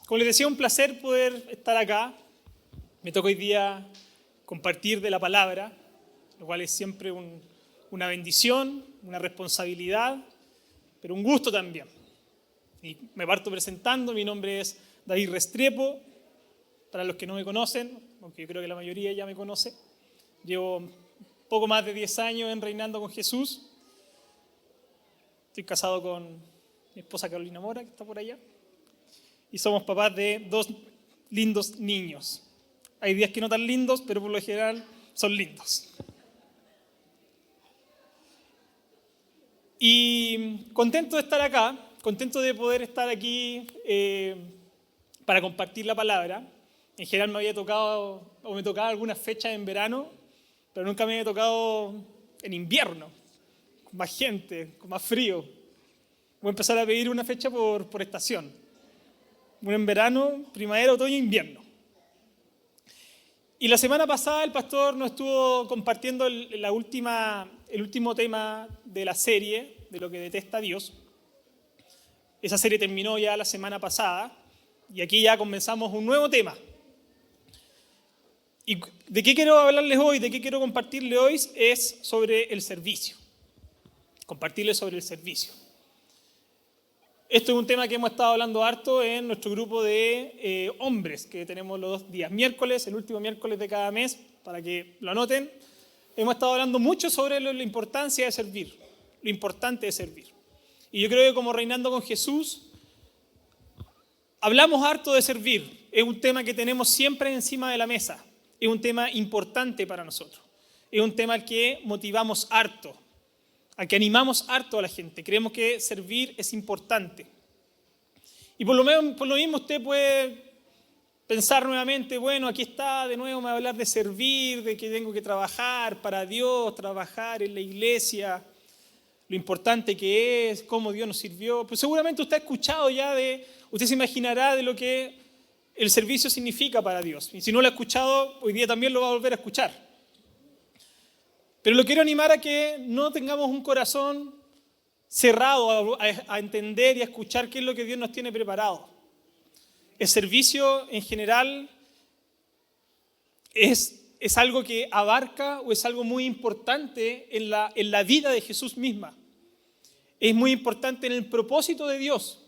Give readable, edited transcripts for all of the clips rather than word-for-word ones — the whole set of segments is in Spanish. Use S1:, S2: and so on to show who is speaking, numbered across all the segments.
S1: Como les decía, un placer poder estar acá. Me toca hoy día compartir de la palabra, lo cual es siempre una bendición, una responsabilidad, pero un gusto también. Y me parto presentando, mi nombre es David Restrepo, para los que no me conocen, aunque yo creo que la mayoría ya me conoce. Llevo poco más de 10 años en Reinando con Jesús. Estoy casado con mi esposa Carolina Mora, que está por allá. Y somos papás de 2 lindos niños. Hay días que no tan lindos, pero por lo general son lindos. Y contento de estar acá, contento de poder estar aquí para compartir la palabra. En general me había tocado, o me tocaba algunas fechas en verano, pero nunca me había tocado en invierno, con más gente, con más frío. Voy a empezar a pedir una fecha por estación. Una en verano, primavera, otoño e invierno. Y la semana pasada el pastor nos estuvo compartiendo el último tema de la serie, de lo que detesta Dios. Esa serie terminó ya la semana pasada y aquí ya comenzamos un nuevo tema. ¿Y de qué quiero hablarles hoy, de qué quiero compartirles hoy? Es sobre el servicio. Compartirles sobre el servicio. Esto es un tema que hemos estado hablando harto en nuestro grupo de hombres, que tenemos los 2 días miércoles, el último miércoles de cada mes, para que lo anoten. Hemos estado hablando mucho sobre la importancia de servir, lo importante de servir. Y yo creo que como Reinando con Jesús, hablamos harto de servir. Es un tema que tenemos siempre encima de la mesa. Es un tema importante para nosotros. Es un tema al que motivamos harto, al que animamos harto a la gente. Creemos que servir es importante. Y por lo mismo usted puede pensar nuevamente, bueno, aquí está, de nuevo me va a hablar de servir, de que tengo que trabajar para Dios, trabajar en la iglesia, lo importante que es, cómo Dios nos sirvió. Pues seguramente usted ha escuchado ya usted se imaginará de lo que el servicio significa para Dios. Y si no lo ha escuchado, hoy día también lo va a volver a escuchar. Pero lo quiero animar a que no tengamos un corazón cerrado a entender y a escuchar qué es lo que Dios nos tiene preparado. El servicio en general es algo que abarca o es algo muy importante en la vida de Jesús misma. Es muy importante en el propósito de Dios.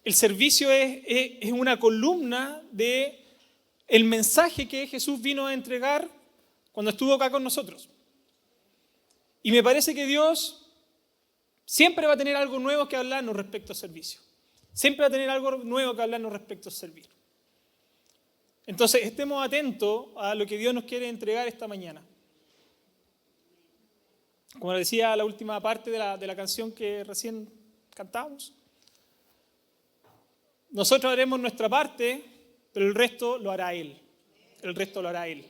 S1: El servicio es una columna del mensaje que Jesús vino a entregar cuando estuvo acá con nosotros. Y me parece que Dios siempre va a tener algo nuevo que hablarnos respecto al servicio. Siempre va a tener algo nuevo que hablarnos respecto al servir. Entonces, estemos atentos a lo que Dios nos quiere entregar esta mañana. Como decía la última parte de la canción que recién cantamos, nosotros haremos nuestra parte, pero el resto lo hará Él. El resto lo hará Él.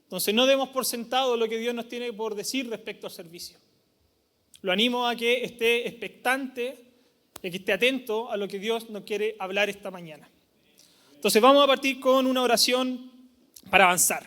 S1: Entonces no demos por sentado lo que Dios nos tiene por decir respecto al servicio. Lo animo a que esté expectante, a que esté atento a lo que Dios nos quiere hablar esta mañana. Entonces vamos a partir con una oración para avanzar.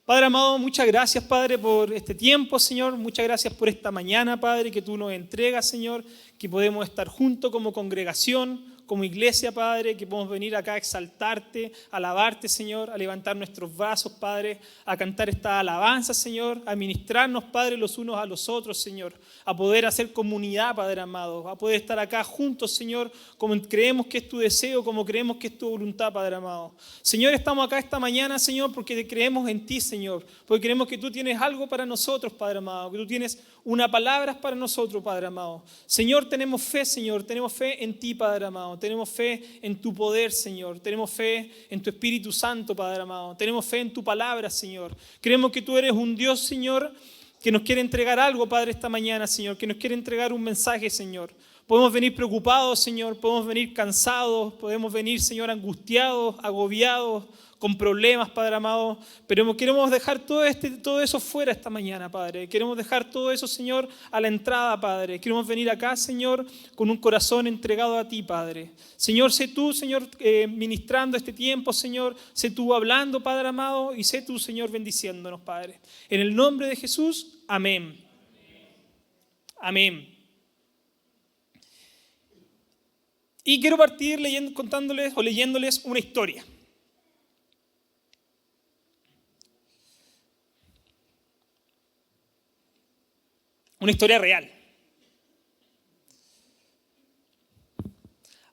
S1: Padre amado, muchas gracias, Padre, por este tiempo, Señor. Muchas gracias por esta mañana, Padre, que tú nos entregas, Señor, que podemos estar juntos como congregación, como iglesia, Padre, que podemos venir acá a exaltarte, a alabarte, Señor, a levantar nuestros brazos, Padre, a cantar esta alabanza, Señor, a ministrarnos, Padre, los unos a los otros, Señor, a poder hacer comunidad, Padre amado, a poder estar acá juntos, Señor, como creemos que es tu deseo, como creemos que es tu voluntad, Padre amado. Señor, estamos acá esta mañana, Señor, porque creemos en ti, Señor, porque creemos que tú tienes algo para nosotros, Padre amado, que tú tienes una palabra para nosotros, Padre amado. Señor, tenemos fe, Señor, tenemos fe en ti, Padre amado. Tenemos fe en tu poder, Señor. Tenemos fe en tu Espíritu Santo, Padre amado. Tenemos fe en tu palabra, Señor. Creemos que tú eres un Dios, Señor, que nos quiere entregar algo, Padre, esta mañana, Señor. Que nos quiere entregar un mensaje, Señor. Podemos venir preocupados, Señor. Podemos venir cansados. Podemos venir, Señor, angustiados, agobiados, con problemas, Padre amado. Pero queremos dejar todo eso fuera esta mañana, Padre. Queremos dejar todo eso, Señor, a la entrada, Padre. Queremos venir acá, Señor, con un corazón entregado a ti, Padre. Señor, sé tú, Señor, ministrando este tiempo, Señor. Sé tú hablando, Padre amado. Y sé tú, Señor, bendiciéndonos, Padre. En el nombre de Jesús, amén. Amén. Y quiero partir contándoles o leyéndoles una historia. Una historia real.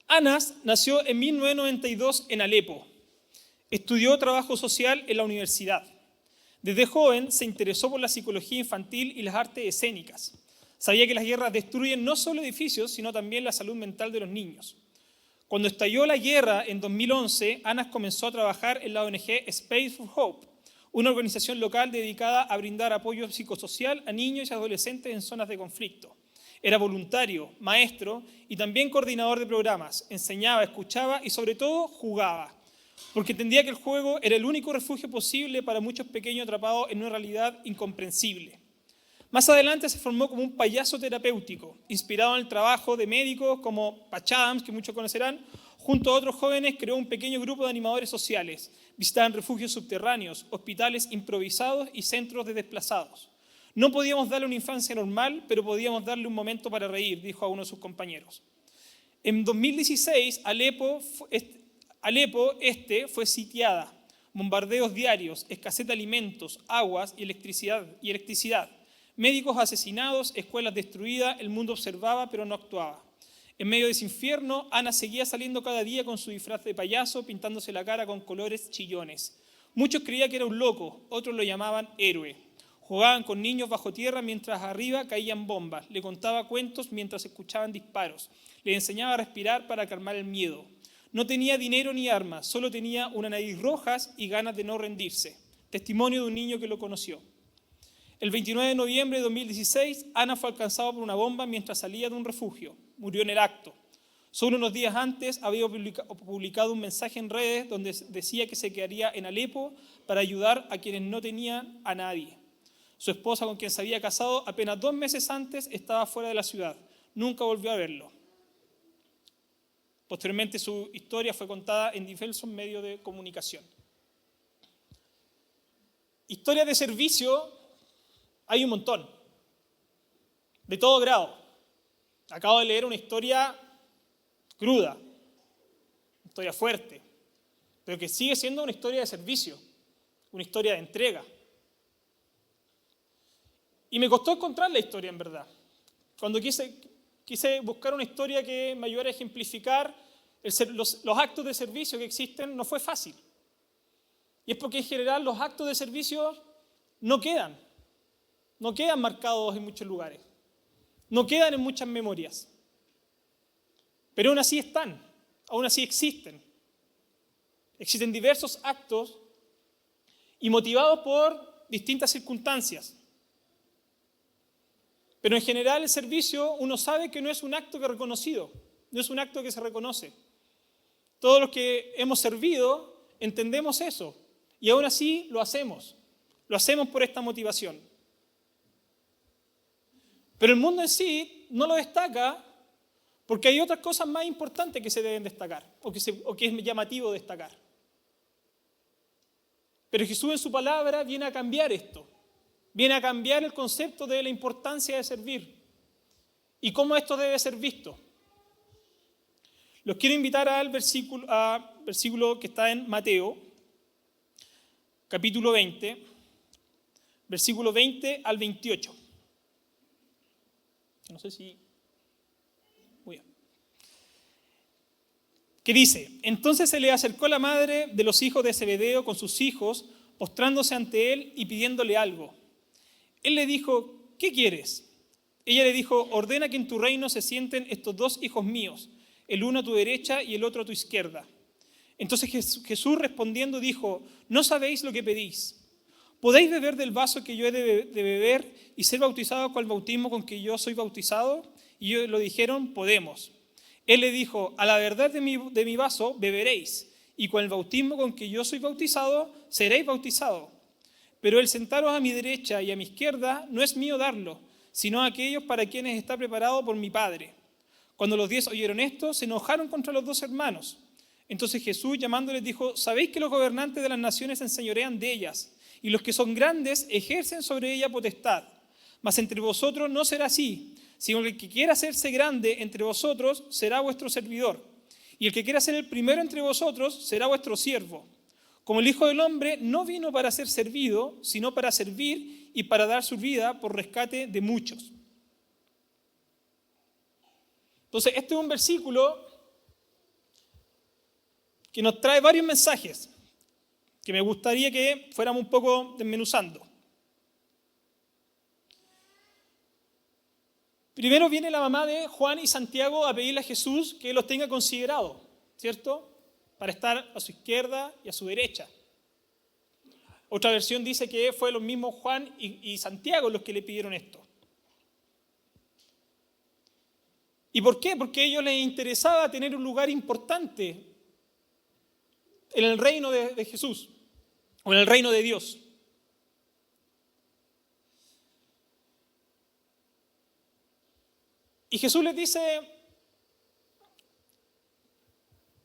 S1: Anas nació en 1992 en Alepo. Estudió trabajo social en la universidad. Desde joven se interesó por la psicología infantil y las artes escénicas. Sabía que las guerras destruyen no solo edificios, sino también la salud mental de los niños. Cuando estalló la guerra en 2011, Anas comenzó a trabajar en la ONG Space for Hope, una organización local dedicada a brindar apoyo psicosocial a niños y adolescentes en zonas de conflicto. Era voluntario, maestro y también coordinador de programas. Enseñaba, escuchaba y sobre todo jugaba, porque entendía que el juego era el único refugio posible para muchos pequeños atrapados en una realidad incomprensible. Más adelante se formó como un payaso terapéutico, inspirado en el trabajo de médicos como Patch Adams, que muchos conocerán. Junto a otros jóvenes creó un pequeño grupo de animadores sociales. Visitaban refugios subterráneos, hospitales improvisados y centros de desplazados. No podíamos darle una infancia normal, pero podíamos darle un momento para reír, dijo a uno de sus compañeros. En 2016, Alepo fue sitiada. Bombardeos diarios, escasez de alimentos, aguas y electricidad. Médicos asesinados, escuelas destruidas, el mundo observaba pero no actuaba. En medio de ese infierno, Ana seguía saliendo cada día con su disfraz de payaso, pintándose la cara con colores chillones. Muchos creían que era un loco, otros lo llamaban héroe. Jugaban con niños bajo tierra mientras arriba caían bombas. Le contaba cuentos mientras escuchaban disparos. Le enseñaba a respirar para calmar el miedo. No tenía dinero ni armas, solo tenía una nariz roja y ganas de no rendirse. Testimonio de un niño que lo conoció. El 29 de noviembre de 2016, Ana fue alcanzada por una bomba mientras salía de un refugio. Murió en el acto. Solo unos días antes había publicado un mensaje en redes donde decía que se quedaría en Alepo para ayudar a quienes no tenían a nadie. Su esposa, con quien se había casado apenas 2 meses antes, estaba fuera de la ciudad. Nunca volvió a verlo. Posteriormente su historia fue contada en diversos medios de comunicación. Historias de servicio hay un montón, de todo grado. Acabo de leer una historia cruda, una historia fuerte, pero que sigue siendo una historia de servicio, una historia de entrega. Y me costó encontrar la historia, en verdad. Cuando quise buscar una historia que me ayudara a ejemplificar los actos de servicio que existen, no fue fácil. Y es porque en general los actos de servicio no quedan marcados en muchos lugares, no quedan en muchas memorias. Pero aún así están, aún así existen. Existen diversos actos y motivados por distintas circunstancias. Pero en general el servicio uno sabe que no es un acto que es reconocido, no es un acto que se reconoce. Todos los que hemos servido entendemos eso y aún así lo hacemos por esta motivación. Pero el mundo en sí no lo destaca porque hay otras cosas más importantes que se deben destacar o que es llamativo destacar. Pero Jesús en su palabra viene a cambiar esto. Viene a cambiar el concepto de la importancia de servir y cómo esto debe ser visto. Los quiero invitar al versículo que está en Mateo, capítulo 20, versículo 20 al 28. No sé si... Muy bien. Que dice: entonces se le acercó la madre de los hijos de Zebedeo con sus hijos, postrándose ante él y pidiéndole algo. Él le dijo: ¿qué quieres? Ella le dijo: ordena que en tu reino se sienten estos 2 hijos míos, el uno a tu derecha y el otro a tu izquierda. Entonces Jesús respondiendo dijo: no sabéis lo que pedís. ¿Podéis beber del vaso que yo he de beber y ser bautizado con el bautismo con que yo soy bautizado? Y ellos lo dijeron: podemos. Él le dijo: a la verdad de mi vaso beberéis, y con el bautismo con que yo soy bautizado seréis bautizados. Pero el sentaros a mi derecha y a mi izquierda no es mío darlo, sino a aquellos para quienes está preparado por mi Padre. Cuando los 10 oyeron esto, se enojaron contra los 2 hermanos. Entonces Jesús, llamándoles, dijo: sabéis que los gobernantes de las naciones se enseñorean de ellas, y los que son grandes ejercen sobre ella potestad. Mas entre vosotros no será así, sino que el que quiera hacerse grande entre vosotros será vuestro servidor. Y el que quiera ser el primero entre vosotros será vuestro siervo. Como el Hijo del Hombre no vino para ser servido, sino para servir y para dar su vida por rescate de muchos. Entonces, este es un versículo que nos trae varios mensajes que me gustaría que fuéramos un poco desmenuzando. Primero viene la mamá de Juan y Santiago a pedirle a Jesús que los tenga considerado, ¿cierto? Para estar a su izquierda y a su derecha. Otra versión dice que fue los mismos Juan y Santiago los que le pidieron esto. ¿Y por qué? Porque a ellos les interesaba tener un lugar importante en el reino de Jesús o en el reino de Dios. Y Jesús les dice,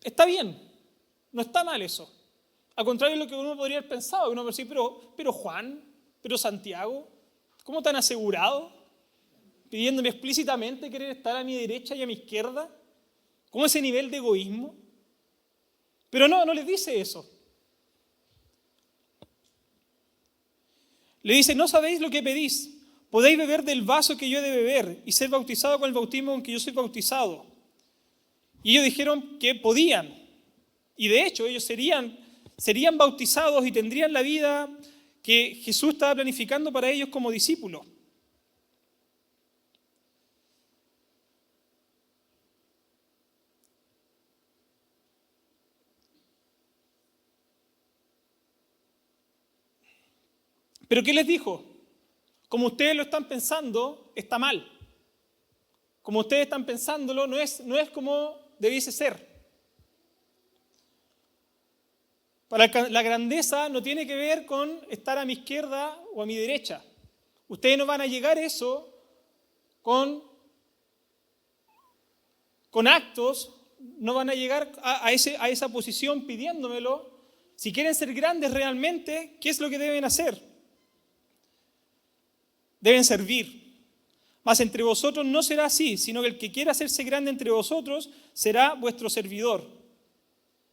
S1: está bien, no está mal eso. Al contrario de lo que uno podría haber pensado, uno podría decir, pero Juan, pero Santiago, ¿cómo tan asegurado? Pidiéndome explícitamente querer estar a mi derecha y a mi izquierda. ¿Cómo ese nivel de egoísmo? Pero no les dice eso. Le dice, no sabéis lo que pedís. Podéis beber del vaso que yo he de beber y ser bautizado con el bautismo con que yo soy bautizado. Y ellos dijeron que podían. Y de hecho ellos serían bautizados y tendrían la vida que Jesús estaba planificando para ellos como discípulos. ¿Pero qué les dijo? Como ustedes lo están pensando, está mal. Como ustedes están pensándolo, no es como debiese ser. Para la grandeza no tiene que ver con estar a mi izquierda o a mi derecha. Ustedes no van a llegar a eso con actos, no van a llegar a esa posición pidiéndomelo. Si quieren ser grandes realmente, ¿qué es lo que deben hacer? Deben servir. Mas entre vosotros no será así, sino que el que quiera hacerse grande entre vosotros será vuestro servidor.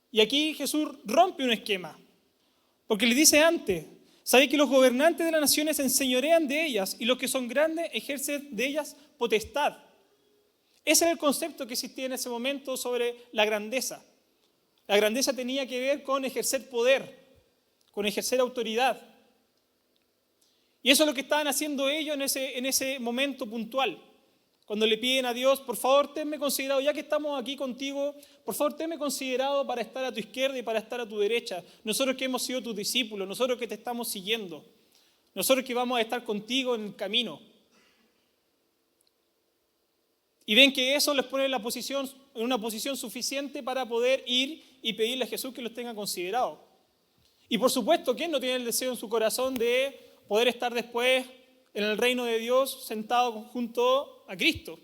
S1: Y aquí Jesús rompe un esquema, porque le dice antes, sabéis que los gobernantes de las naciones se enseñorean de ellas y los que son grandes ejercen de ellas potestad. Ese era el concepto que existía en ese momento sobre la grandeza. La grandeza tenía que ver con ejercer poder, con ejercer autoridad. Y eso es lo que estaban haciendo ellos en ese momento puntual. Cuando le piden a Dios, por favor, tenme considerado, ya que estamos aquí contigo, por favor, tenme considerado para estar a tu izquierda y para estar a tu derecha. Nosotros que hemos sido tus discípulos, nosotros que te estamos siguiendo, nosotros que vamos a estar contigo en el camino. Y ven que eso les pone en una posición suficiente para poder ir y pedirle a Jesús que los tenga considerado. Y por supuesto, ¿quién no tiene el deseo en su corazón de poder estar después en el reino de Dios sentado junto a Cristo?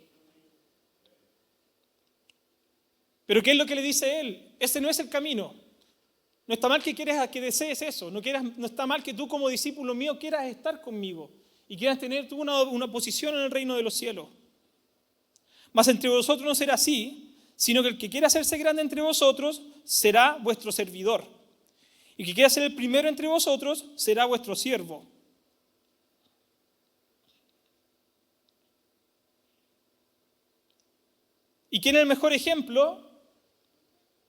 S1: Pero ¿qué es lo que le dice él? Ese no es el camino. No está mal que desees eso. No está mal que tú como discípulo mío quieras estar conmigo y quieras tener tú una posición en el reino de los cielos. Mas entre vosotros no será así, sino que el que quiera hacerse grande entre vosotros será vuestro servidor. Y el que quiera ser el primero entre vosotros será vuestro siervo. ¿Y quién es el mejor ejemplo?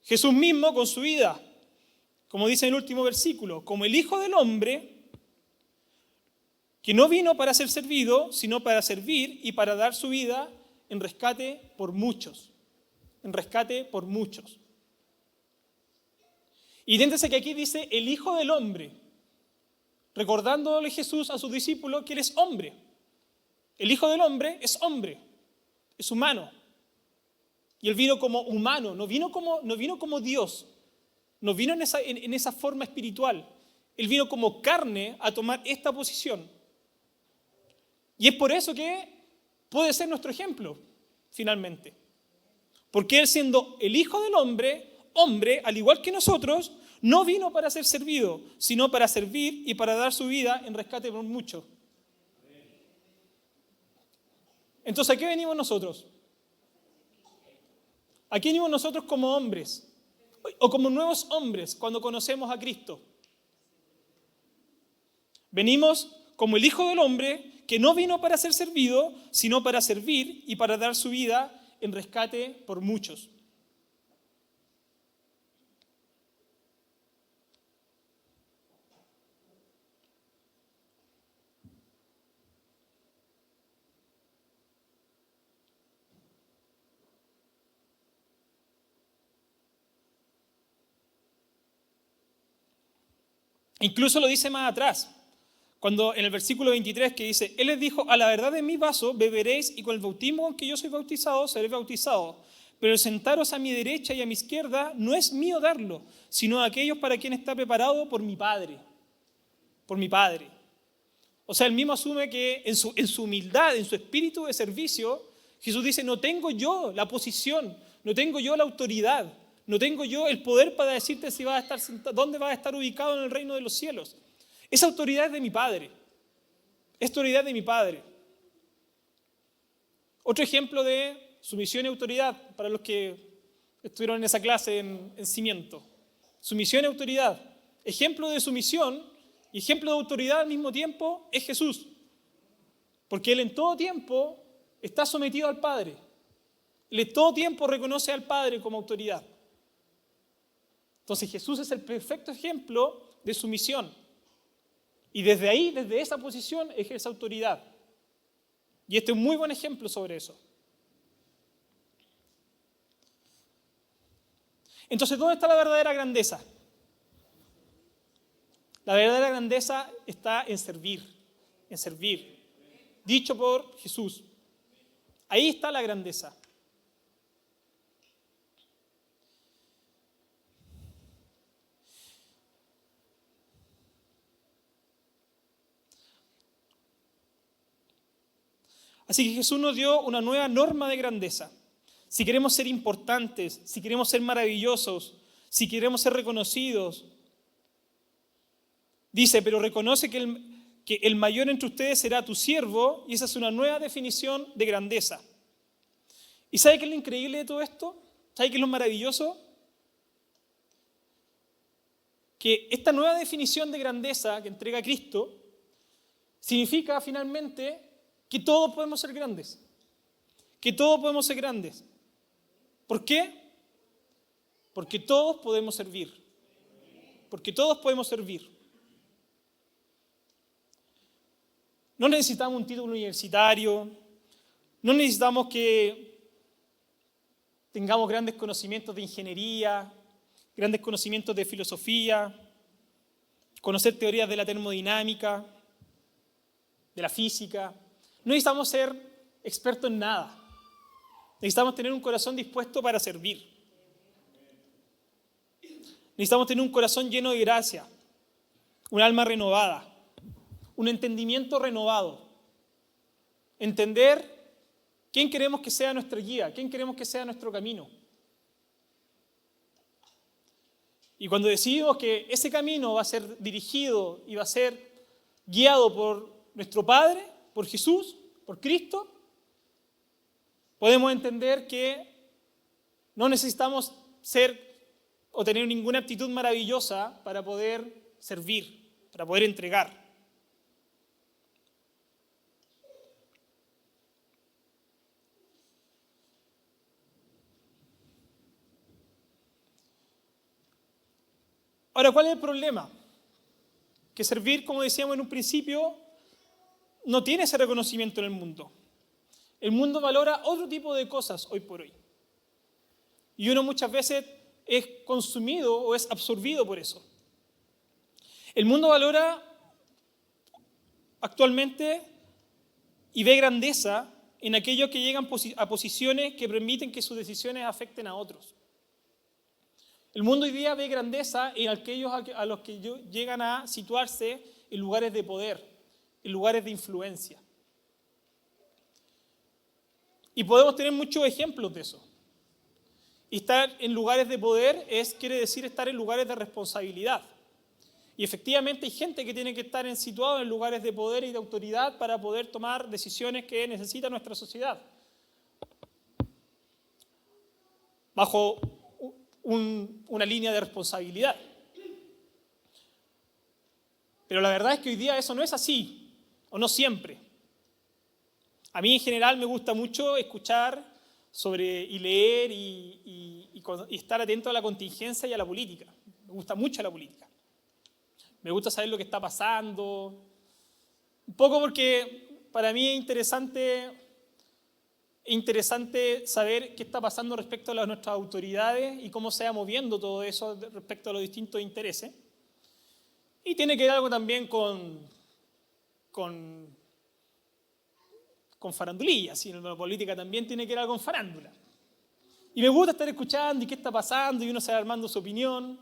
S1: Jesús mismo con su vida. Como dice en el último versículo, como el Hijo del Hombre, que no vino para ser servido, sino para servir y para dar su vida en rescate por muchos. En rescate por muchos. Y déntese que aquí dice el Hijo del Hombre, recordándole Jesús a sus discípulos que Él es hombre. El Hijo del Hombre es hombre, es humano. Y Él vino como humano, no vino como Dios, no vino en esa forma espiritual. Él vino como carne a tomar esta posición. Y es por eso que puede ser nuestro ejemplo, finalmente. Porque Él, siendo el Hijo del Hombre, hombre, al igual que nosotros, no vino para ser servido, sino para servir y para dar su vida en rescate por muchos. Entonces, ¿a qué venimos nosotros? ¿A qué venimos nosotros como hombres? O como nuevos hombres cuando conocemos a Cristo. Venimos como el Hijo del Hombre que no vino para ser servido, sino para servir y para dar su vida en rescate por muchos. Incluso lo dice más atrás, cuando en el versículo 23 que dice, Él les dijo, a la verdad de mi vaso beberéis y con el bautismo con que yo soy bautizado, seréis bautizados. Pero el sentaros a mi derecha y a mi izquierda no es mío darlo, sino a aquellos para quien está preparado por mi Padre. Por mi Padre. O sea, él mismo asume que en su humildad, en su espíritu de servicio, Jesús dice, no tengo yo la posición, no tengo yo la autoridad, no tengo yo el poder para decirte si vas a estar sentado, dónde vas a estar ubicado en el reino de los cielos. Esa autoridad es de mi Padre. Es autoridad de mi Padre. Otro ejemplo de sumisión y autoridad para los que estuvieron en esa clase en Cimiento. Sumisión y autoridad. Ejemplo de sumisión y ejemplo de autoridad al mismo tiempo es Jesús. Porque Él en todo tiempo está sometido al Padre. Él en todo tiempo reconoce al Padre como autoridad. Entonces Jesús es el perfecto ejemplo de sumisión. Y desde ahí, desde esa posición, ejerce autoridad. Y este es un muy buen ejemplo sobre eso. Entonces, ¿dónde está la verdadera grandeza? La verdadera grandeza está en servir, en servir. Dicho por Jesús. Ahí está la grandeza. Así que Jesús nos dio una nueva norma de grandeza. Si queremos ser importantes, si queremos ser maravillosos, si queremos ser reconocidos, dice, pero reconoce que el mayor entre ustedes será tu siervo, y esa es una nueva definición de grandeza. ¿Y sabe qué es lo increíble de todo esto? ¿Sabe qué es lo maravilloso? Que esta nueva definición de grandeza que entrega Cristo significa finalmente que todos podemos ser grandes. Que todos podemos ser grandes. ¿Por qué? Porque todos podemos servir. Porque todos podemos servir. No necesitamos un título universitario. No necesitamos que tengamos grandes conocimientos de ingeniería, grandes conocimientos de filosofía, conocer teorías de la termodinámica, de la física. No necesitamos ser expertos en nada. Necesitamos tener un corazón dispuesto para servir. Necesitamos tener un corazón lleno de gracia, un alma renovada, un entendimiento renovado. Entender quién queremos que sea nuestra guía, quién queremos que sea nuestro camino. Y cuando decidimos que ese camino va a ser dirigido y va a ser guiado por nuestro Padre, por Jesús, por Cristo, podemos entender que no necesitamos ser o tener ninguna aptitud maravillosa para poder servir, para poder entregar. Ahora, ¿cuál es el problema? Que servir, como decíamos en un principio, no tiene ese reconocimiento en el mundo. El mundo valora otro tipo de cosas hoy por hoy. Y uno muchas veces es consumido o es absorbido por eso. El mundo valora actualmente y ve grandeza en aquellos que llegan a posiciones que permiten que sus decisiones afecten a otros. El mundo hoy día ve grandeza en aquellos a los que llegan a situarse en lugares de poder, en lugares de influencia. Y podemos tener muchos ejemplos de eso. Y estar en lugares de poder quiere decir estar en lugares de responsabilidad. Y efectivamente hay gente que tiene que estar situada en lugares de poder y de autoridad para poder tomar decisiones que necesita nuestra sociedad. bajo una línea de responsabilidad. Pero la verdad es que hoy día eso no es así, o no siempre. A mí en general me gusta mucho escuchar y leer y estar atento a la contingencia y a la política. Me gusta mucho la política. Me gusta saber lo que está pasando. Un poco porque para mí es interesante saber qué está pasando respecto a nuestras autoridades y cómo se va moviendo todo eso respecto a los distintos intereses. Y tiene que ver algo también con farandulilla, ¿sí? La política también tiene que ver con farándula. Y me gusta estar escuchando y qué está pasando y uno se va armando su opinión.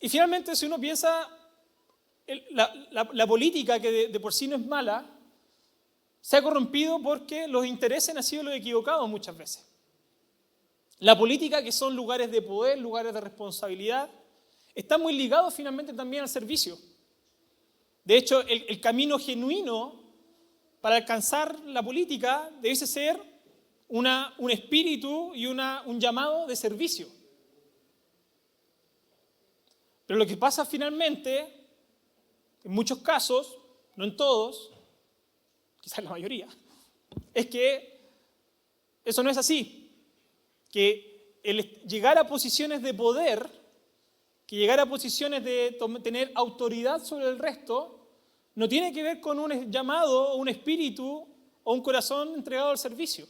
S1: Y finalmente, si uno piensa, la política, que de por sí no es mala, se ha corrompido porque los intereses han sido los equivocados muchas veces. La política, que son lugares de poder, lugares de responsabilidad, está muy ligado finalmente también al servicio. De hecho, el camino genuino para alcanzar la política debe ser un espíritu y un llamado de servicio. Pero lo que pasa finalmente, en muchos casos, no en todos, quizás en la mayoría, es que eso no es así. Que el llegar a posiciones de poder, que llegar a posiciones de tener autoridad sobre el resto, no tiene que ver con un llamado o un espíritu o un corazón entregado al servicio.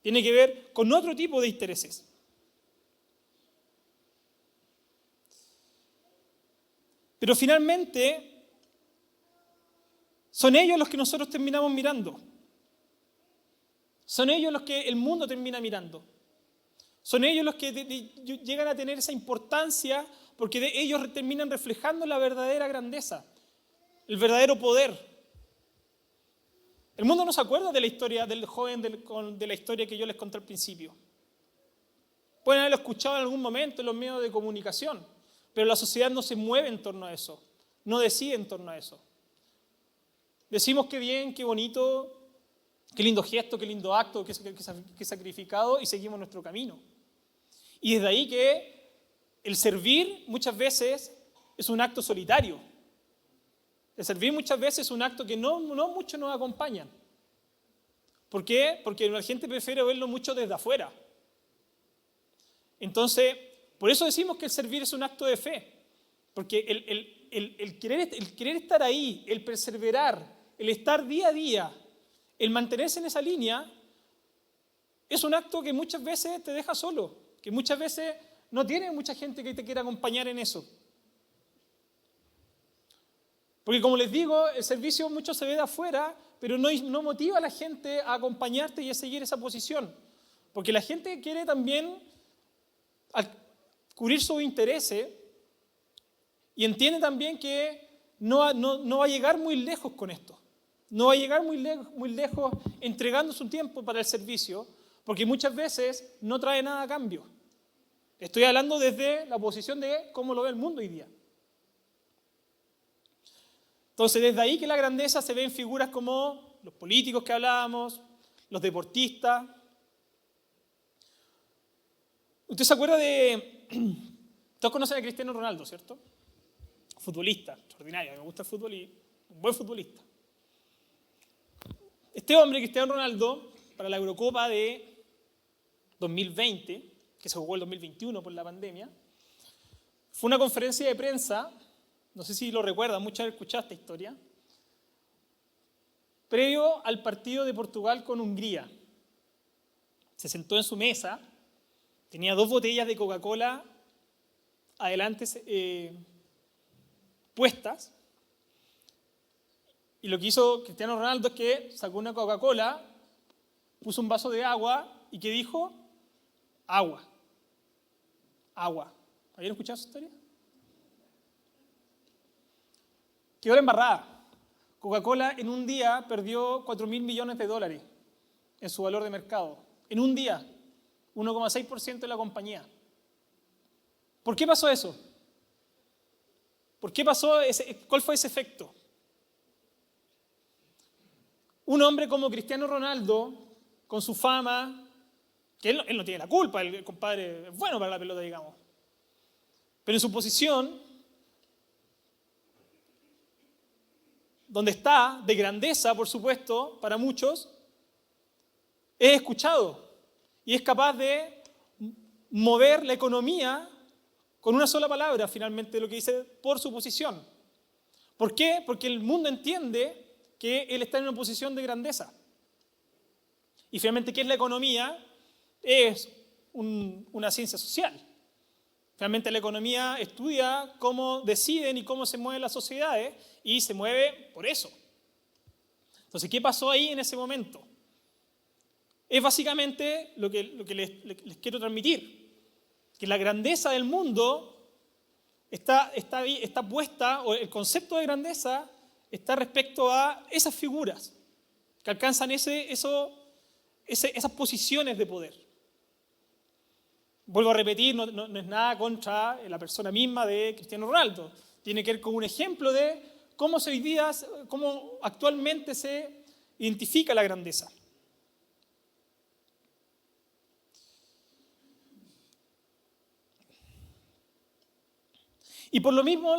S1: Tiene que ver con otro tipo de intereses. Pero finalmente, son ellos los que nosotros terminamos mirando. Son ellos los que el mundo termina mirando. Son ellos los que llegan a tener esa importancia porque ellos terminan reflejando la verdadera grandeza, el verdadero poder. El mundo no se acuerda de la historia del joven, de la historia que yo les conté al principio. Pueden haberlo escuchado en algún momento en los medios de comunicación, pero la sociedad no se mueve en torno a eso, no decide en torno a eso. Decimos qué bien, qué bonito, qué lindo gesto, qué lindo acto, qué sacrificado, y seguimos nuestro camino. Y desde ahí que el servir muchas veces es un acto solitario. El servir muchas veces es un acto que no muchos nos acompañan. ¿Por qué? Porque la gente prefiere verlo mucho desde afuera. Entonces, por eso decimos que el servir es un acto de fe. Porque el querer estar ahí, el perseverar, el estar día a día, el mantenerse en esa línea, es un acto que muchas veces te deja solo, que muchas veces no tiene mucha gente que te quiera acompañar en eso. Porque como les digo, el servicio mucho se ve de afuera, pero no motiva a la gente a acompañarte y a seguir esa posición. Porque la gente quiere también cubrir sus intereses y entiende también que no va a llegar muy lejos con esto. No va a llegar muy lejos entregando su tiempo para el servicio, porque muchas veces no trae nada a cambio. Estoy hablando desde la posición de cómo lo ve el mundo hoy día. Entonces, desde ahí que la grandeza se ve en figuras como los políticos que hablábamos, los deportistas. ¿Usted se acuerda de... Todos conocen a Cristiano Ronaldo, ¿cierto? Futbolista, extraordinario, me gusta el fútbol y un buen futbolista. Este hombre, Cristiano Ronaldo, para la Eurocopa de 2020, que se jugó el 2021 por la pandemia, fue una conferencia de prensa, no sé si lo recuerdan, muchas veces escuchado esta historia, previo al partido de Portugal con Hungría. Se sentó en su mesa, tenía 2 botellas de Coca-Cola adelante puestas, y lo que hizo Cristiano Ronaldo es que sacó una Coca-Cola, puso un vaso de agua y ¿qué dijo? Agua. Agua. ¿Habían escuchado esa historia? Quedó la embarrada. Coca-Cola en un día perdió $4.000 millones en su valor de mercado. En un día, 1,6% de la compañía. ¿Por qué pasó eso? ¿Por qué pasó ¿Cuál fue ese efecto? Un hombre como Cristiano Ronaldo, con su fama, Que él no tiene la culpa, el compadre es bueno para la pelota, digamos. Pero en su posición, donde está, de grandeza, por supuesto, para muchos, es escuchado y es capaz de mover la economía con una sola palabra, finalmente, lo que dice, por su posición. ¿Por qué? Porque el mundo entiende que él está en una posición de grandeza. Y finalmente, ¿qué es la economía? Es una ciencia social. Finalmente, la economía estudia cómo deciden y cómo se mueven las sociedades y se mueve por eso. Entonces, ¿qué pasó ahí en ese momento? Es básicamente lo que les quiero transmitir, que la grandeza del mundo está puesta, o el concepto de grandeza está respecto a esas figuras que alcanzan esas posiciones de poder. Vuelvo a repetir, no es nada contra la persona misma de Cristiano Ronaldo. Tiene que ver con un ejemplo de cómo actualmente se identifica la grandeza. Y por lo mismo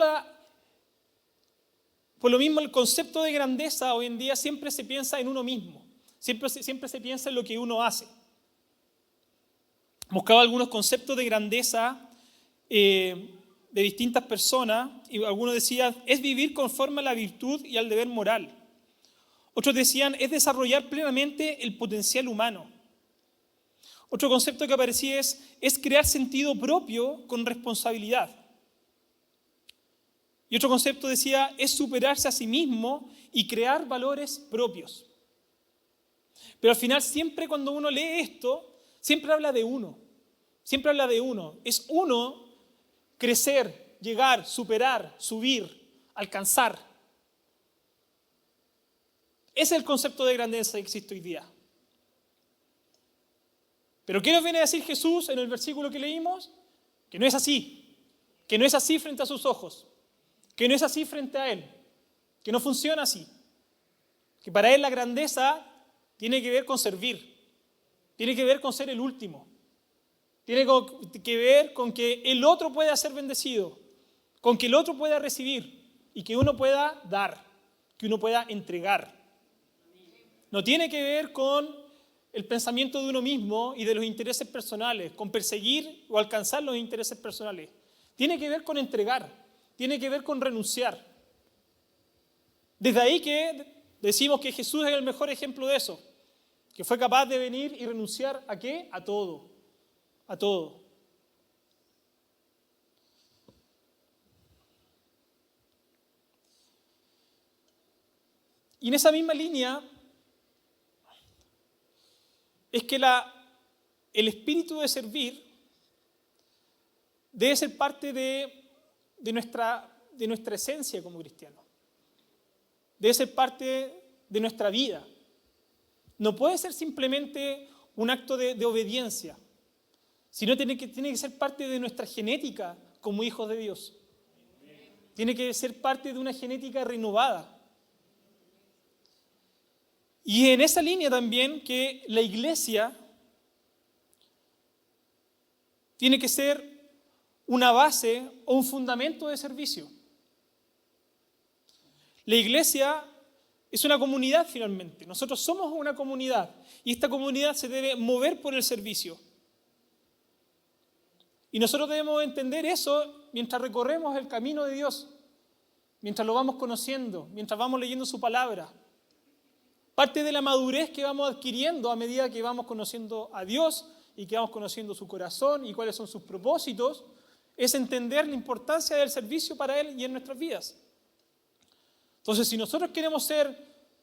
S1: el concepto de grandeza hoy en día siempre se piensa en uno mismo. Siempre se piensa en lo que uno hace. Buscaba algunos conceptos de grandeza de distintas personas y algunos decían, es vivir conforme a la virtud y al deber moral. Otros decían, es desarrollar plenamente el potencial humano. Otro concepto que aparecía es crear sentido propio con responsabilidad. Y otro concepto decía, es superarse a sí mismo y crear valores propios. Pero al final, siempre cuando uno lee esto, siempre habla de uno. Siempre habla de uno. Es uno crecer, llegar, superar, subir, alcanzar. Ese es el concepto de grandeza que existe hoy día. Pero ¿qué nos viene a decir Jesús en el versículo que leímos? Que no es así. Que no es así frente a sus ojos. Que no es así frente a Él. Que no funciona así. Que para Él la grandeza tiene que ver con servir. Tiene que ver con ser el último. Tiene que ver con que el otro pueda ser bendecido. Con que el otro pueda recibir. Y que uno pueda dar. Que uno pueda entregar. No tiene que ver con el pensamiento de uno mismo y de los intereses personales. Con perseguir o alcanzar los intereses personales. Tiene que ver con entregar. Tiene que ver con renunciar. Desde ahí que decimos que Jesús es el mejor ejemplo de eso. Que fue capaz de venir y renunciar ¿a qué? A todo. A todo. Y en esa misma línea es que el espíritu de servir debe ser parte de nuestra esencia como cristianos. Debe ser parte de nuestra vida. No puede ser simplemente un acto de obediencia, sino tiene que ser parte de nuestra genética como hijos de Dios. Tiene que ser parte de una genética renovada. Y en esa línea también que la iglesia tiene que ser una base o un fundamento de servicio. La iglesia es una comunidad finalmente. Nosotros somos una comunidad y esta comunidad se debe mover por el servicio. Y nosotros debemos entender eso mientras recorremos el camino de Dios, mientras lo vamos conociendo, mientras vamos leyendo su palabra. Parte de la madurez que vamos adquiriendo a medida que vamos conociendo a Dios y que vamos conociendo su corazón y cuáles son sus propósitos, es entender la importancia del servicio para Él y en nuestras vidas. Entonces, si nosotros queremos ser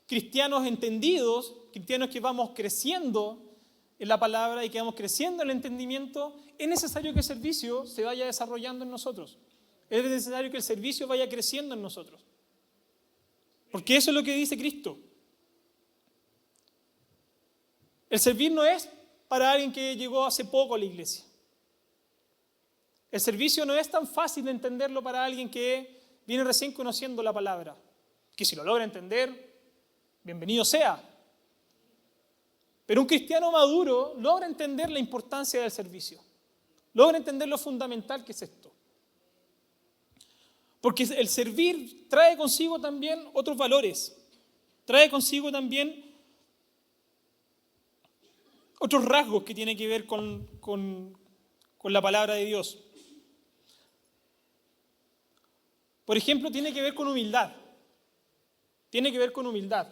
S1: cristianos entendidos, cristianos que vamos creciendo en la palabra y que vamos creciendo en el entendimiento, es necesario que el servicio se vaya desarrollando en nosotros. Es necesario que el servicio vaya creciendo en nosotros. Porque eso es lo que dice Cristo. El servir no es para alguien que llegó hace poco a la iglesia. El servicio no es tan fácil de entenderlo para alguien que viene recién conociendo la palabra. Que si lo logra entender, bienvenido sea. Pero un cristiano maduro logra entender la importancia del servicio. Logra entender lo fundamental que es esto. Porque el servir trae consigo también otros valores. Trae consigo también otros rasgos que tienen que ver con la palabra de Dios. Por ejemplo, tiene que ver con humildad. Tiene que ver con humildad.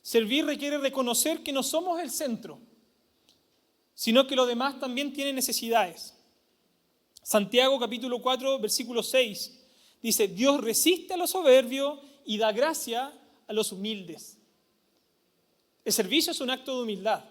S1: Servir requiere reconocer que no somos el centro, sino que los demás también tienen necesidades. Santiago capítulo 4, versículo 6, dice: Dios resiste a los soberbios y da gracia a los humildes. El servicio es un acto de humildad.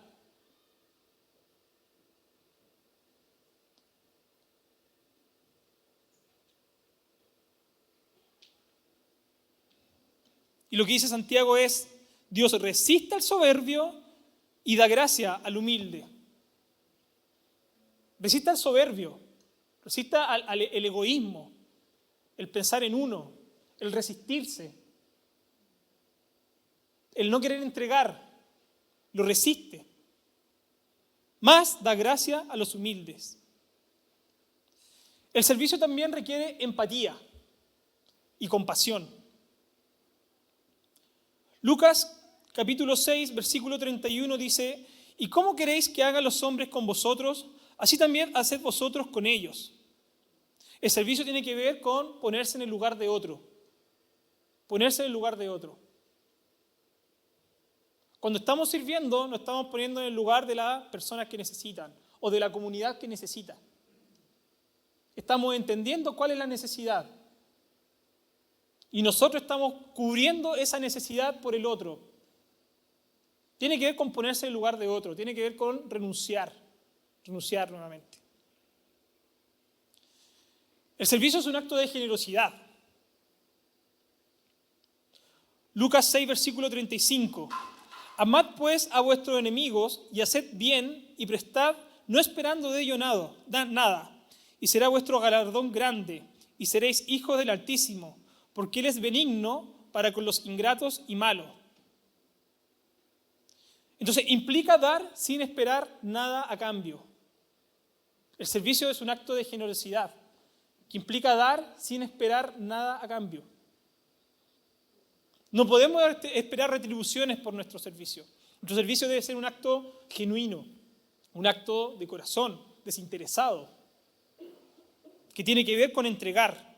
S1: Y lo que dice Santiago es: Dios resiste al soberbio y da gracia al humilde. Resiste al soberbio, resiste al egoísmo, el pensar en uno, el resistirse, el no querer entregar, lo resiste. Más da gracia a los humildes. El servicio también requiere empatía y compasión. Lucas capítulo 6, versículo 31 dice: ¿Y cómo queréis que hagan los hombres con vosotros? Así también haced vosotros con ellos. El servicio tiene que ver con ponerse en el lugar de otro. Ponerse en el lugar de otro. Cuando estamos sirviendo, nos estamos poniendo en el lugar de las personas que necesitan o de la comunidad que necesita. Estamos entendiendo cuál es la necesidad. Y nosotros estamos cubriendo esa necesidad por el otro. Tiene que ver con ponerse en el lugar de otro. Tiene que ver con renunciar. Renunciar nuevamente. El servicio es un acto de generosidad. Lucas 6, versículo 35. Amad pues a vuestros enemigos y haced bien y prestad, no esperando de ello nada, y será vuestro galardón grande, y seréis hijos del Altísimo, porque Él es benigno para con los ingratos y malos. Entonces, implica dar sin esperar nada a cambio. El servicio es un acto de generosidad, que implica dar sin esperar nada a cambio. No podemos esperar retribuciones por nuestro servicio. Nuestro servicio debe ser un acto genuino, un acto de corazón, desinteresado, que tiene que ver con entregar,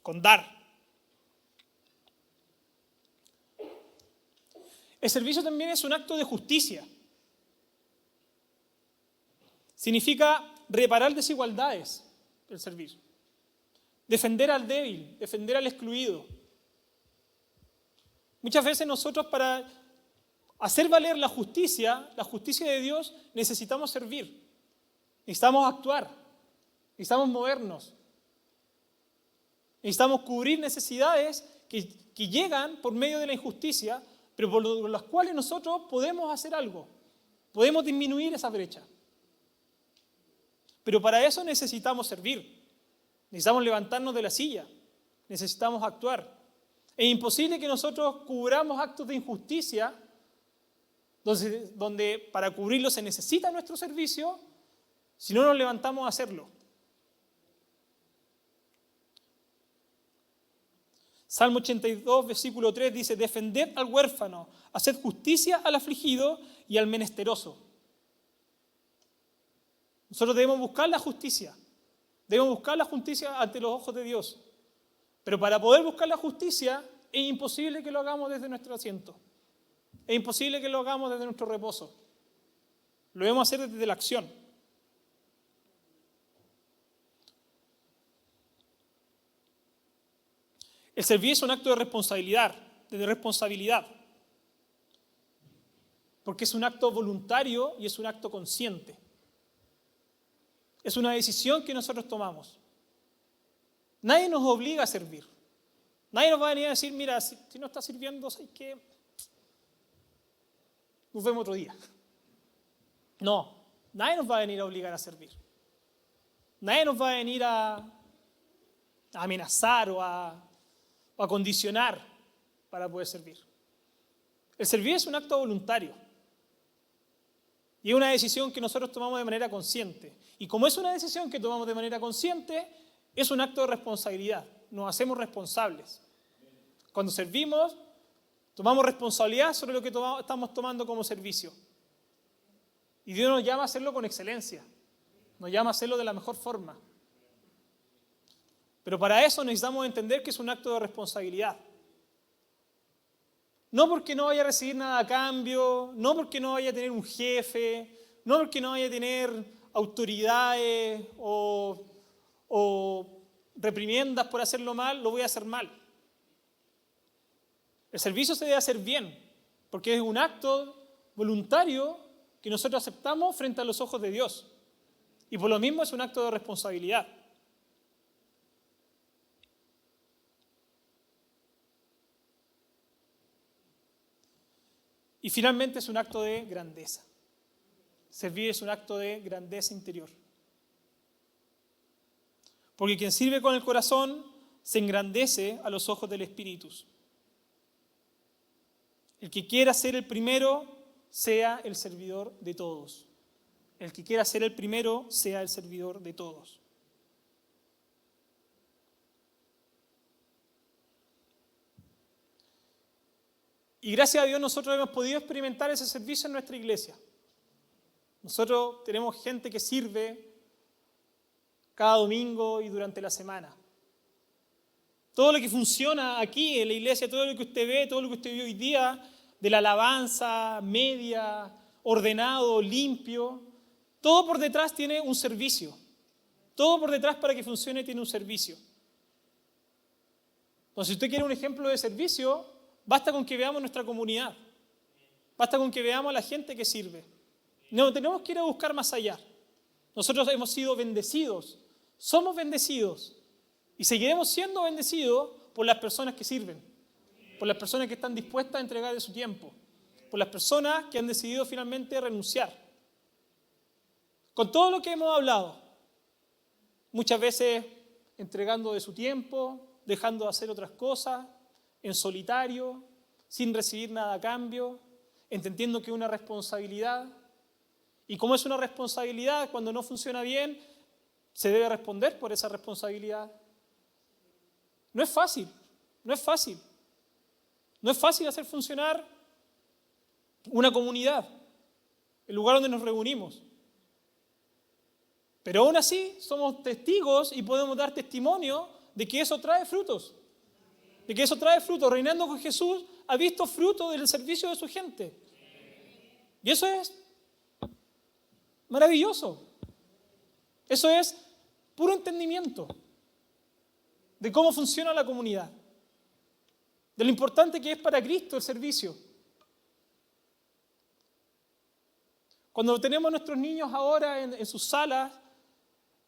S1: con dar. El servicio también es un acto de justicia. Significa reparar desigualdades, el servicio. Defender al débil, defender al excluido. Muchas veces nosotros, para hacer valer la justicia de Dios, necesitamos servir, necesitamos actuar, necesitamos movernos, necesitamos cubrir necesidades que llegan por medio de la injusticia, pero por las cuales nosotros podemos hacer algo, podemos disminuir esa brecha. Pero para eso necesitamos servir, necesitamos levantarnos de la silla, necesitamos actuar. Es imposible que nosotros cubramos actos de injusticia donde para cubrirlo se necesita nuestro servicio si no nos levantamos a hacerlo. Salmo 82, versículo 3 dice: defended al huérfano, haced justicia al afligido y al menesteroso. Nosotros debemos buscar la justicia ante los ojos de Dios. Pero para poder buscar la justicia es imposible que lo hagamos desde nuestro asiento. Es imposible que lo hagamos desde nuestro reposo. Lo debemos hacer desde la acción. El servir es un acto de responsabilidad, porque es un acto voluntario y es un acto consciente. Es una decisión que nosotros tomamos. Nadie nos obliga a servir. Nadie nos va a venir a decir: mira, si no estás sirviendo, ¿sabes qué? Nos vemos otro día. No, nadie nos va a venir a obligar a servir. Nadie nos va a venir a amenazar o a condicionar para poder servir. El servir es un acto voluntario. Y es una decisión que nosotros tomamos de manera consciente. Y como es una decisión que tomamos de manera consciente, es un acto de responsabilidad. Nos hacemos responsables. Cuando servimos, tomamos responsabilidad sobre lo que estamos tomando como servicio. Y Dios nos llama a hacerlo con excelencia. Nos llama a hacerlo de la mejor forma. Pero para eso necesitamos entender que es un acto de responsabilidad. No porque no vaya a recibir nada a cambio, no porque no vaya a tener un jefe, no porque no vaya a tener autoridades o reprimiendas por hacerlo mal, lo voy a hacer mal. El servicio se debe hacer bien, porque es un acto voluntario que nosotros aceptamos frente a los ojos de Dios. Y por lo mismo es un acto de responsabilidad. Y finalmente es un acto de grandeza. Servir es un acto de grandeza interior. Porque quien sirve con el corazón se engrandece a los ojos del Espíritu. El que quiera ser el primero, sea el servidor de todos. El que quiera ser el primero, sea el servidor de todos. Y gracias a Dios nosotros hemos podido experimentar ese servicio en nuestra iglesia. Nosotros tenemos gente que sirve cada domingo y durante la semana. Todo lo que funciona aquí en la iglesia, todo lo que usted ve, todo lo que usted vio hoy día, de la alabanza, media, ordenado, limpio, todo por detrás tiene un servicio. Todo por detrás para que funcione tiene un servicio. Entonces, si usted quiere un ejemplo de servicio, basta con que veamos nuestra comunidad. Basta con que veamos a la gente que sirve. No tenemos que ir a buscar más allá. Nosotros hemos sido bendecidos, somos bendecidos y seguiremos siendo bendecidos por las personas que sirven, por las personas que están dispuestas a entregar de su tiempo, por las personas que han decidido finalmente renunciar. Con todo lo que hemos hablado, muchas veces entregando de su tiempo, dejando de hacer otras cosas, en solitario, sin recibir nada a cambio, entendiendo que es una responsabilidad. Y como es una responsabilidad, cuando no funciona bien, se debe responder por esa responsabilidad. No es fácil, no es fácil. No es fácil hacer funcionar una comunidad, el lugar donde nos reunimos. Pero aún así somos testigos y podemos dar testimonio de que eso trae frutos. De que eso trae frutos. Reinando con Jesús ha visto fruto del servicio de su gente. Y eso es maravilloso. Eso es puro entendimiento de cómo funciona la comunidad, de lo importante que es para Cristo el servicio. Cuando tenemos nuestros niños ahora en sus salas,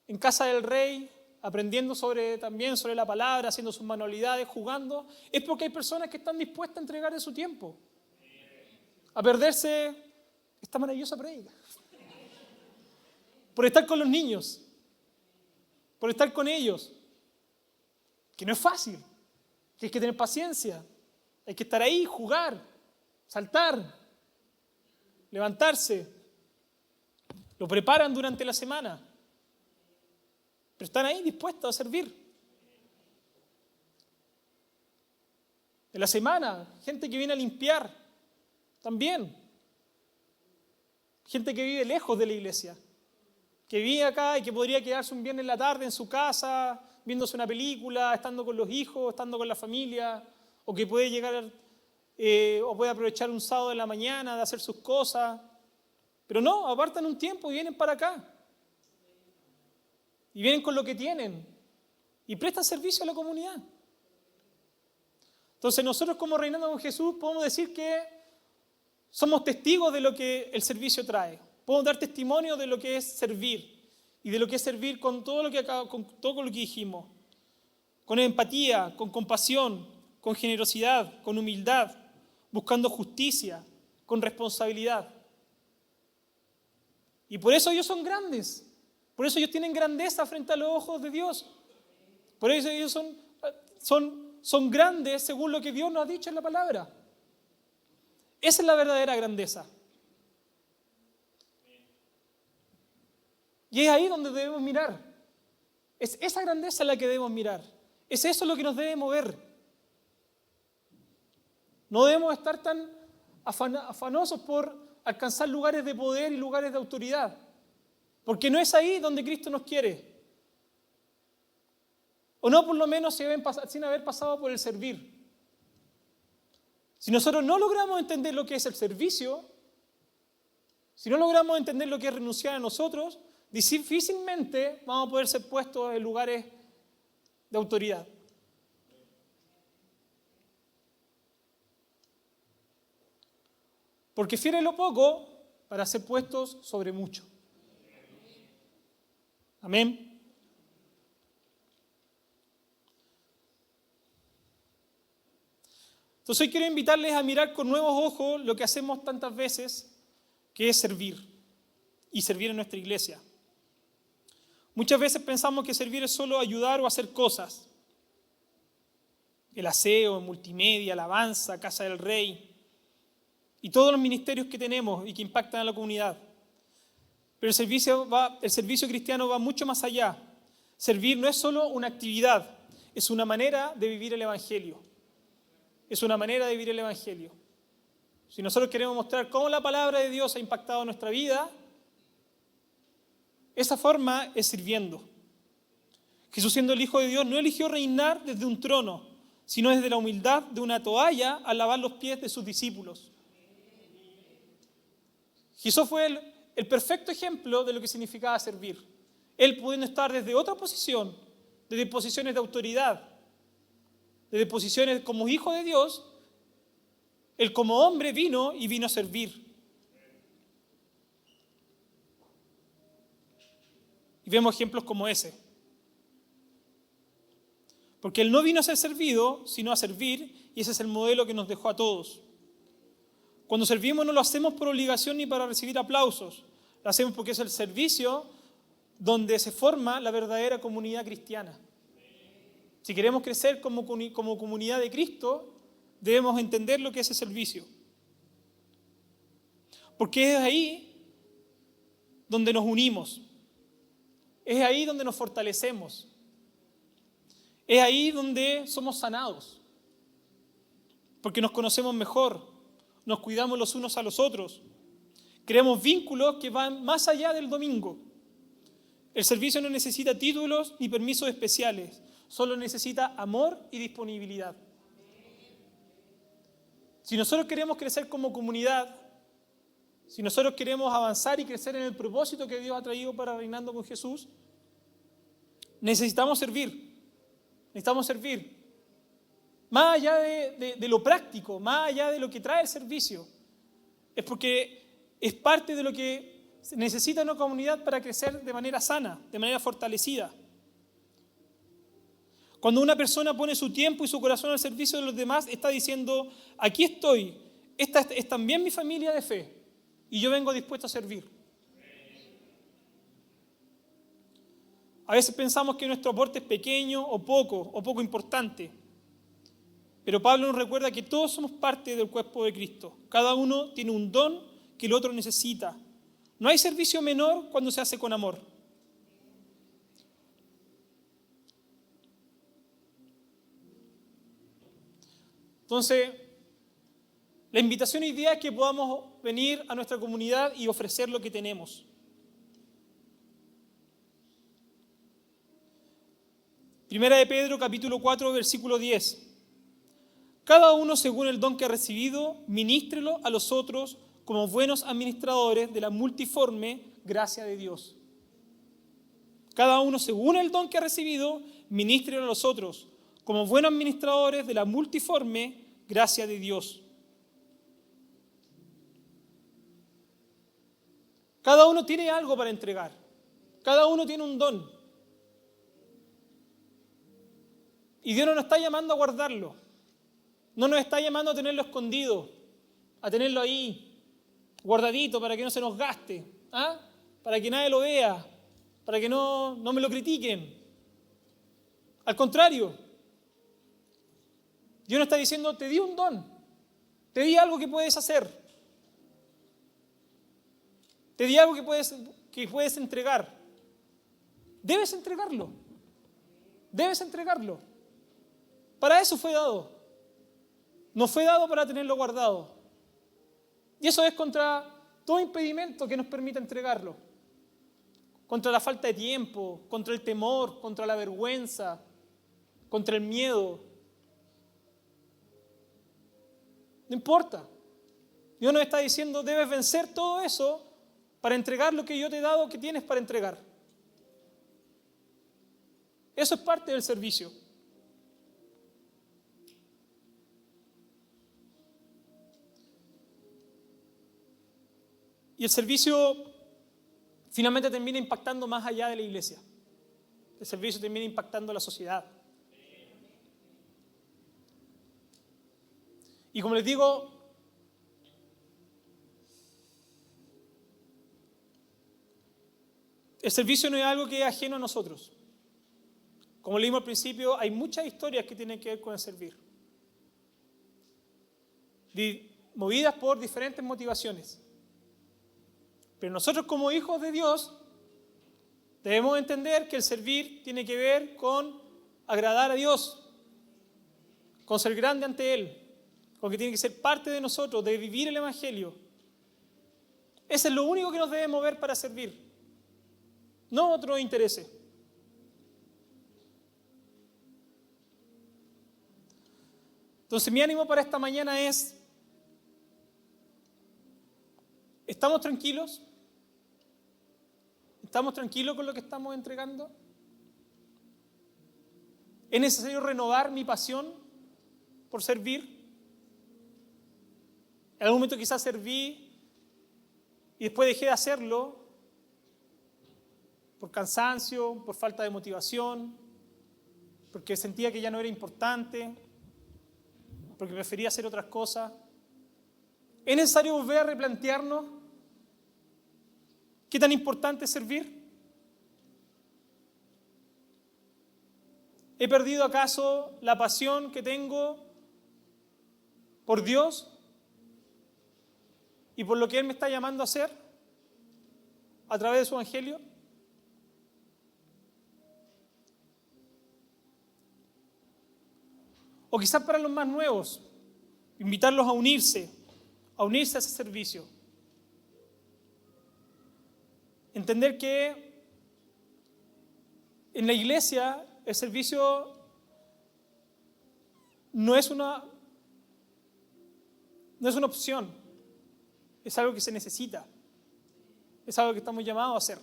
S1: en casa del Rey, aprendiendo también sobre la palabra, haciendo sus manualidades, jugando, es porque hay personas que están dispuestas a entregar de su tiempo, a perderse esta maravillosa prédica, por estar con los niños, por estar con ellos, que no es fácil, que hay que tener paciencia, hay que estar ahí, jugar, saltar, levantarse, lo preparan durante la semana, pero están ahí dispuestos a servir. En la semana, gente que viene a limpiar, también. Gente que vive lejos de la iglesia, que vive acá y que podría quedarse un viernes en la tarde en su casa, viéndose una película, estando con los hijos, estando con la familia, o que puede llegar o puede aprovechar un sábado de la mañana de hacer sus cosas. Pero no, apartan un tiempo y vienen para acá. Y vienen con lo que tienen y prestan servicio a la comunidad. Entonces nosotros como Reinando con Jesús podemos decir que somos testigos de lo que el servicio trae. Podemos dar testimonio de lo que es servir y de lo que es servir con todo lo que dijimos. Con empatía, con compasión, con generosidad, con humildad, buscando justicia, con responsabilidad. Y por eso ellos son grandes. Por eso ellos tienen grandeza frente a los ojos de Dios. Por eso ellos son grandes según lo que Dios nos ha dicho en la palabra. Esa es la verdadera grandeza. Y es ahí donde debemos mirar. Es esa grandeza la que debemos mirar. Es eso lo que nos debe mover. No debemos estar tan afanosos por alcanzar lugares de poder y lugares de autoridad, porque no es ahí donde Cristo nos quiere. O no, por lo menos sin haber pasado por el servir. Si nosotros no logramos entender lo que es el servicio, si no logramos entender lo que es renunciar a nosotros, difícilmente vamos a poder ser puestos en lugares de autoridad. Porque fiel es lo poco para ser puestos sobre mucho. Amén. Entonces hoy quiero invitarles a mirar con nuevos ojos lo que hacemos tantas veces, que es servir y servir en nuestra iglesia. Muchas veces pensamos que servir es solo ayudar o hacer cosas. El aseo, multimedia, alabanza, Casa del Rey y todos los ministerios que tenemos y que impactan a la comunidad. Pero el servicio cristiano va mucho más allá. Servir no es solo una actividad, es una manera de vivir el Evangelio. Es una manera de vivir el Evangelio. Si nosotros queremos mostrar cómo la palabra de Dios ha impactado nuestra vida, esa forma es sirviendo. Jesús, siendo el Hijo de Dios, no eligió reinar desde un trono, sino desde la humildad de una toalla al lavar los pies de sus discípulos. Jesús fue el perfecto ejemplo de lo que significaba servir. Él pudiendo estar desde otra posición, desde posiciones de autoridad, desde posiciones como Hijo de Dios, Él como hombre vino a servir. Y vemos ejemplos como ese. Porque Él no vino a ser servido, sino a servir, y ese es el modelo que nos dejó a todos. Cuando servimos no lo hacemos por obligación ni para recibir aplausos. Lo hacemos porque es el servicio donde se forma la verdadera comunidad cristiana. Si queremos crecer como comunidad de Cristo, debemos entender lo que es ese servicio. Porque es ahí donde nos unimos. Es ahí donde nos fortalecemos. Es ahí donde somos sanados. Porque nos conocemos mejor. Nos cuidamos los unos a los otros. Creamos vínculos que van más allá del domingo. El servicio no necesita títulos ni permisos especiales. Solo necesita amor y disponibilidad. Si nosotros queremos crecer como comunidad, si nosotros queremos avanzar y crecer en el propósito que Dios ha traído para Reinando con Jesús, necesitamos servir. Necesitamos servir. Más allá de lo práctico, más allá de lo que trae el servicio, es porque es parte de lo que se necesita una comunidad para crecer de manera sana, de manera fortalecida. Cuando una persona pone su tiempo y su corazón al servicio de los demás, está diciendo, aquí estoy, esta es también mi familia de fe, y yo vengo dispuesto a servir. A veces pensamos que nuestro aporte es pequeño o poco importante. Pero Pablo nos recuerda que todos somos parte del cuerpo de Cristo. Cada uno tiene un don que el otro necesita. No hay servicio menor cuando se hace con amor. Entonces, la invitación hoy día es que podamos venir a nuestra comunidad y ofrecer lo que tenemos. Primera de Pedro, capítulo 4, versículo 10. Cada uno según el don que ha recibido, ministrelo a los otros como buenos administradores de la multiforme gracia de Dios. Cada uno según el don que ha recibido, ministrelo a los otros como buenos administradores de la multiforme gracia de Dios. Cada uno tiene algo para entregar. Cada uno tiene un don. Y Dios no nos está llamando a guardarlo. No nos está llamando a tenerlo escondido, a tenerlo ahí, guardadito para que no se nos gaste, para que nadie lo vea, para que no me lo critiquen. Al contrario, Dios nos está diciendo, te di un don, te di algo que puedes hacer, te di algo que puedes entregar. debes entregarlo. Debes entregarlo. Para eso fue dado. No fue dado para tenerlo guardado. Y eso es contra todo impedimento que nos permita entregarlo. Contra la falta de tiempo, contra el temor, contra la vergüenza, contra el miedo. No importa. Dios nos está diciendo, debes vencer todo eso para entregar lo que yo te he dado, que tienes para entregar. Eso es parte del servicio. Y el servicio finalmente termina impactando más allá de la iglesia. El servicio termina impactando a la sociedad. Y como les digo, el servicio no es algo que es ajeno a nosotros. Como leímos al principio, hay muchas historias que tienen que ver con el servir. Movidas por diferentes motivaciones. Pero nosotros como hijos de Dios debemos entender que el servir tiene que ver con agradar a Dios, con ser grande ante Él, con que tiene que ser parte de nosotros, de vivir el Evangelio. Ese es lo único que nos debe mover para servir, no otros intereses. Entonces mi ánimo para esta mañana es, ¿estamos tranquilos? ¿Estamos tranquilos con lo que estamos entregando? ¿Es necesario renovar mi pasión por servir? En algún momento quizás serví y después dejé de hacerlo por cansancio, por falta de motivación, porque sentía que ya no era importante, porque prefería hacer otras cosas. ¿Es necesario volver a replantearnos qué tan importante es servir? ¿He perdido acaso la pasión que tengo por Dios y por lo que Él me está llamando a hacer a través de su Evangelio? O quizás para los más nuevos, invitarlos a unirse a ese servicio. Entender que en la iglesia el servicio no es una opción, es algo que se necesita, es algo que estamos llamados a hacer.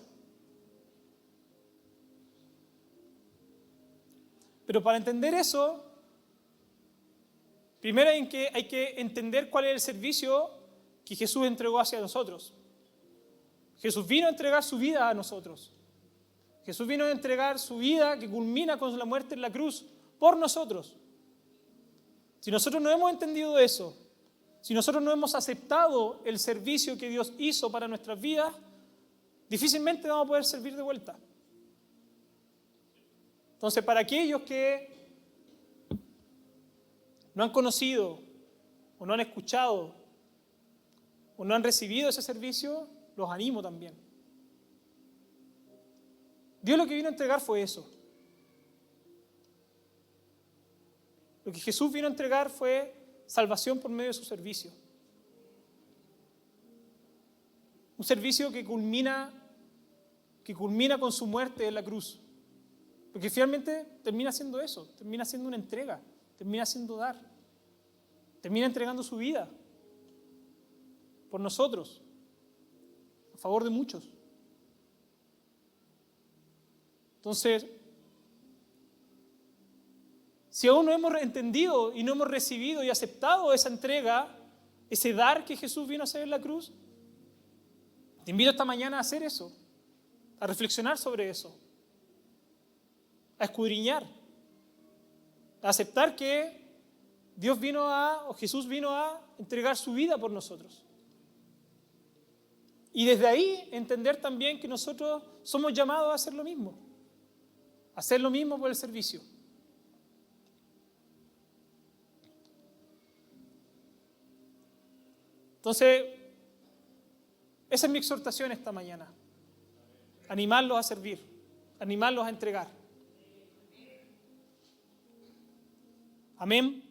S1: Pero para entender eso, primero hay que entender cuál es el servicio que Jesús entregó hacia nosotros. Jesús vino a entregar su vida a nosotros. Jesús vino a entregar su vida que culmina con la muerte en la cruz por nosotros. Si nosotros no hemos entendido eso, si nosotros no hemos aceptado el servicio que Dios hizo para nuestras vidas, difícilmente vamos a poder servir de vuelta. Entonces, para aquellos que no han conocido o no han escuchado o no han recibido ese servicio, los animo también. Dios lo que vino a entregar fue eso. Lo que Jesús vino a entregar fue salvación por medio de su servicio. Un servicio que culmina con su muerte en la cruz. Porque finalmente termina siendo eso, termina siendo una entrega, termina siendo dar, termina entregando su vida por nosotros, a favor de muchos. Entonces, si aún no hemos entendido y no hemos recibido y aceptado esa entrega, ese dar que Jesús vino a hacer en la cruz, te invito esta mañana a hacer eso, a reflexionar sobre eso, a escudriñar, a aceptar que Jesús vino a entregar su vida por nosotros. Y desde ahí entender también que nosotros somos llamados a hacer lo mismo por el servicio. Entonces, esa es mi exhortación esta mañana. Animarlos a servir, animarlos a entregar. Amén.